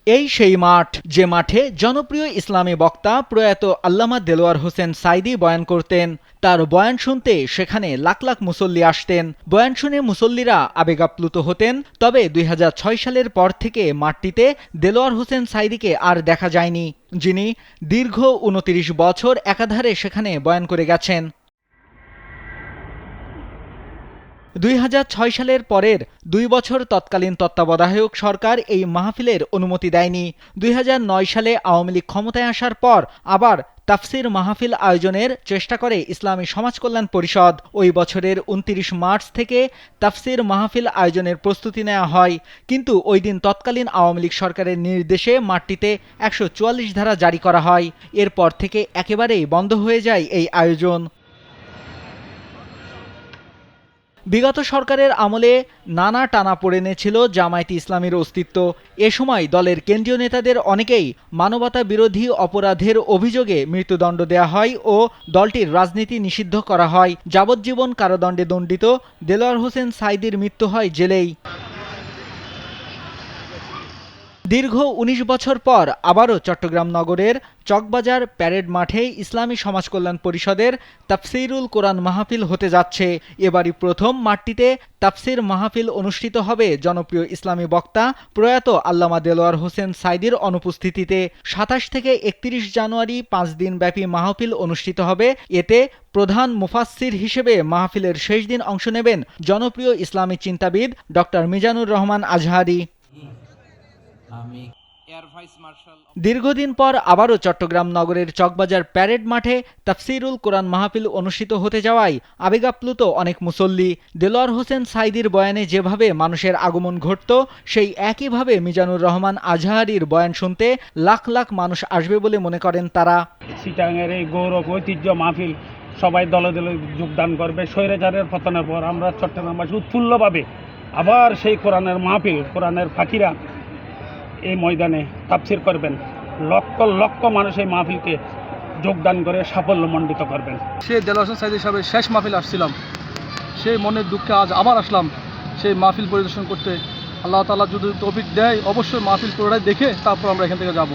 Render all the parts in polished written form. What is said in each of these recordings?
এই সেই মাঠ, যে মাঠে জনপ্রিয় ইসলামী বক্তা প্রয়াত আল্লামা দেলোয়ার হোসেন সাঈদী বয়ান করতেন। তার বয়ান শুনতে সেখানে লাখ লাখ মুসল্লি আসতেন। বয়ান শুনে মুসল্লিরা আবেগাপ্লুত হতেন। তবে ২০০৬ সালের পর থেকে মাঠটিতে দেলোয়ার হোসেন সাঈদীকে আর দেখা যায়নি, যিনি দীর্ঘ ২৯ বছর একাধারে সেখানে বয়ান করে গেছেন। ২০০৬ সালের পরের ২ বছর তৎকালীন তত্ত্বাবধায়ক সরকার এই মাহফিলের অনুমতি দেয়নি। ২০০৯ সালে আওয়ামী লীগ ক্ষমতায় আসার পর আবার তাফসির মাহফিল আয়োজনের চেষ্টা করে ইসলামী সমাজ কল্যাণ পরিষদ। ওই বছরের ২৯ মার্চ থেকে তাফসির মাহফিল আয়োজনের প্রস্তুতি নেওয়া হয়, কিন্তু ওই দিন তৎকালীন আওয়ামী লীগ সরকারের নির্দেশে মাঠটিতে ১৪৪ ধারা জারি করা হয়। এরপর থেকে একেবারেই বন্ধ হয়ে যায় এই আয়োজন। বিগত সরকারের আমলে নানা টানাপোড়েনে ছিল জামায়াতে ইসলামীর অস্তিত্ব। এ সময় দলের কেন্দ্রীয় নেতাদের অনেকেই মানবতা বিরোধী অপরাধের অভিযোগে মৃত্যুদণ্ড দেয়া হয় ও দলটির রাজনীতি নিষিদ্ধ করা হয়। যাবজ্জীবন কারাদণ্ডে দণ্ডিত দেলোয়ার হোসেন সাঈদীর মৃত্যু হয় জেলেই। দীর্ঘ ১৯ বছর পর আবারও চট্টগ্রাম নগরের চকবাজার প্যারেড মাঠে ইসলামী সমাজ কল্যাণ পরিষদের তাফসিরুল কোরআন মাহফিল হতে যাচ্ছে। এবারই প্রথম মাঠটিতে তাফসির মাহফিল অনুষ্ঠিত হবে জনপ্রিয় ইসলামী বক্তা প্রয়াত আল্লামা দেলোয়ার হোসেন সাঈদীর অনুপস্থিতিতে। ২৭ থেকে ৩১ জানুয়ারি ৫ দিনব্যাপী মাহফিল অনুষ্ঠিত হবে। এতে প্রধান মুফাসসির হিসেবে মাহফিলের শেষ দিন অংশ নেবেন জনপ্রিয় ইসলামী চিন্তাবিদ ডক্টর মিজানুর রহমান আজহারী। দীর্ঘদিন পর আবারও চট্টগ্রাম নগরের চকবাজার প্যারেড মাঠে তাফসিরুল কোরআন মাহফিল অনুষ্ঠিত হতে যাওয়ায় আবেগাপ্লুত অনেক মুসল্লি। দেলোয়ার হোসেন সাঈদীর বয়ানে যেভাবে মানুষের আগমন ঘটত, সেই একইভাবে মিজানুর রহমান আজহারীর বয়ান শুনতে লাখ লাখ মানুষ আসবে বলে মনে করেন তারা। চিটাঙের এই গৌরব ঐতিহ্য মাহফিল সবাই দলে দলে যোগদান করবে। স্বৈরাচারের পতনের পর আমরা চট্টগ্রামবাসী উৎফুল্লভাবে আবার সেই কোরআনের মাহফিল, কোরআনের ফাকিরা এই ময়দানে তাফসির করবেন। লক্ষ লক্ষ মানুষ এই মাহফিলকে যোগদান করে সাফল্যমণ্ডিত করবেন। সেই দেলোয়ার হোসেন সাঈদী সাহেবের শেষ মাহফিল আসছিলাম, সেই মনের দুঃখে আজ আবার আসলাম সেই মাহফিল পরিদর্শন করতে। আল্লাহ তাআলা যদি তৌফিক দেয় অবশ্যই মাহফিল পুরোটাই দেখে তারপর আমরা এখান থেকে যাব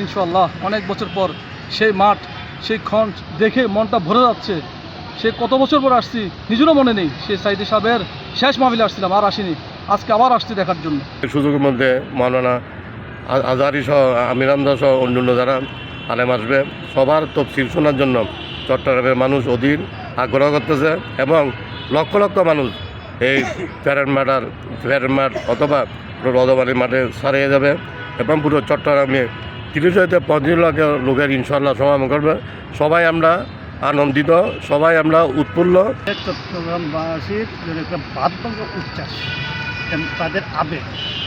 ইনশাআল্লাহ। অনেক বছর পর সেই মাঠ, সেই খঞ্জ দেখে মনটা ভরে যাচ্ছে। সে কত বছর পর আসছি নিজেরও মনে নেই। সেই সাঈদী সাহেবের শেষ মাহফিলে আসছিলাম, আর আসিনি, আজকে আবার আসছি দেখার জন্য। সুযোগের মধ্যে মাওলানা আজহারী সহ আমির হামজা সহ অন্যান্য যারা আলেম আসবে, সবার তফসির শোনার জন্য চট্টগ্রামের মানুষ অধীর আগ্রহ করতেছে এবং লক্ষ লক্ষ মানুষ এই প্যারেড মাঠ অথবা রদবাড়ি মাঠে ছাড়িয়ে যাবে এবং পুরো চট্টগ্রামে ৩০ হইতে ৩৫ লাখ লোকের ইনশাআল্লাহ সমাগম করবে। সবাই আমরা আনন্দিত, সবাই আমরা উৎফুল্ল। চট্টগ্রামবাসীর একটা বাদবাঙ্গ উচ্ছ্বাস, তাদের আবেগ,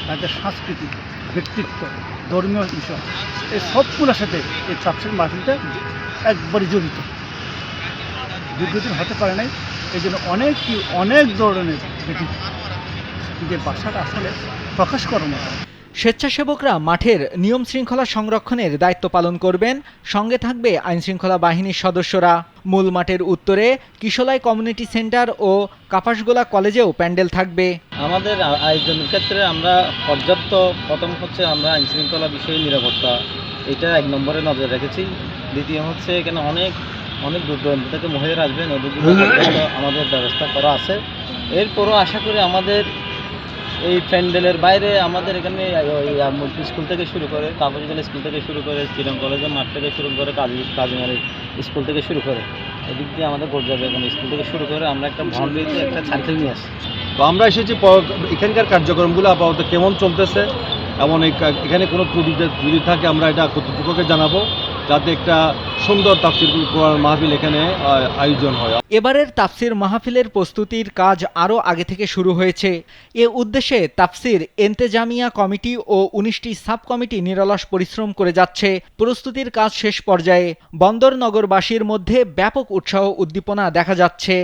তাদের সাংস্কৃতিক ব্যক্তিত্ব, ধর্মীয় বিষয়, এই সবগুলোর সাথে এই তাফসির মাহফিলটা একবারই জড়িত। দীর্ঘদিন হতে পারে নাই, এই জন্য অনেক ধরনের ব্যক্তিত্ব যে ভাষাটা আসলে প্রকাশ করার মতো। স্বেচ্ছাসেবকরা মাঠের নিয়ম শৃঙ্খলা সংরক্ষণের দায়িত্ব পালন করবেন। সঙ্গে থাকবে আইনশৃঙ্খলা বাহিনীর সদস্যরা। মূল মাঠের উত্তরে কিশোলাই কমিউনিটি সেন্টার ও কাপাসগোলা কলেজেও প্যান্ডেল থাকবে। আমাদের আয়োজনের ক্ষেত্রে আমরা পর্যাপ্ত, প্রথম হচ্ছে আমরা আইনশৃঙ্খলা বিষয়ে নিরাপত্তা, এটা 1 নম্বরে নজর রেখেছি। দ্বিতীয় হচ্ছে এখানে অনেক দূর দূরান্ত থেকে মহিলারা আসবেন, ওদেরগুলো আমাদের ব্যবস্থা করা আছে। এরপরও আশা করি আমাদের এই প্যান্ডেলের বাইরে আমাদের এখানে স্কুল থেকে শুরু করে, কাপাসগোলা স্কুল থেকে শুরু করে, শ্রীরাম কলেজের মাঠ থেকে শুরু করে, কাজীমারি স্কুল থেকে শুরু করে, এদিক দিয়ে আমাদের পর্যায়ক্রম স্কুল থেকে শুরু করে আমরা একটা বাউন্ডারিতে একটা সার্কেল নিয়ে আসি। তো আমরা এসেছি এখানকার কার্যক্রমগুলো আপাতত কেমন চলতেছে, এমন এখানে কোনো ত্রুটি যদি থাকে আমরা এটা কর্তৃপক্ষকে জানাবো, যাতে একটা সুন্দর তাফসির কোরআন মাহফিল এখানে আয়োজন হয়। এবারের তাফসির মাহফিলের প্রস্তুতির কাজ আরও আগে থেকে শুরু হয়েছে। এ উদ্দেশ্যে তাফসির এন্তেজামিয়া কমিটি ও ১৯টি সাব কমিটি নিরলস পরিশ্রম করে যাচ্ছে। প্রস্তুতির কাজ শেষ পর্যায়ে। বন্দর নগরবাসীর মধ্যে ব্যাপক উৎসাহ উদ্দীপনা দেখা যাচ্ছে।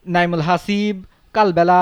নাইমুল হাসিব, কালবেলা।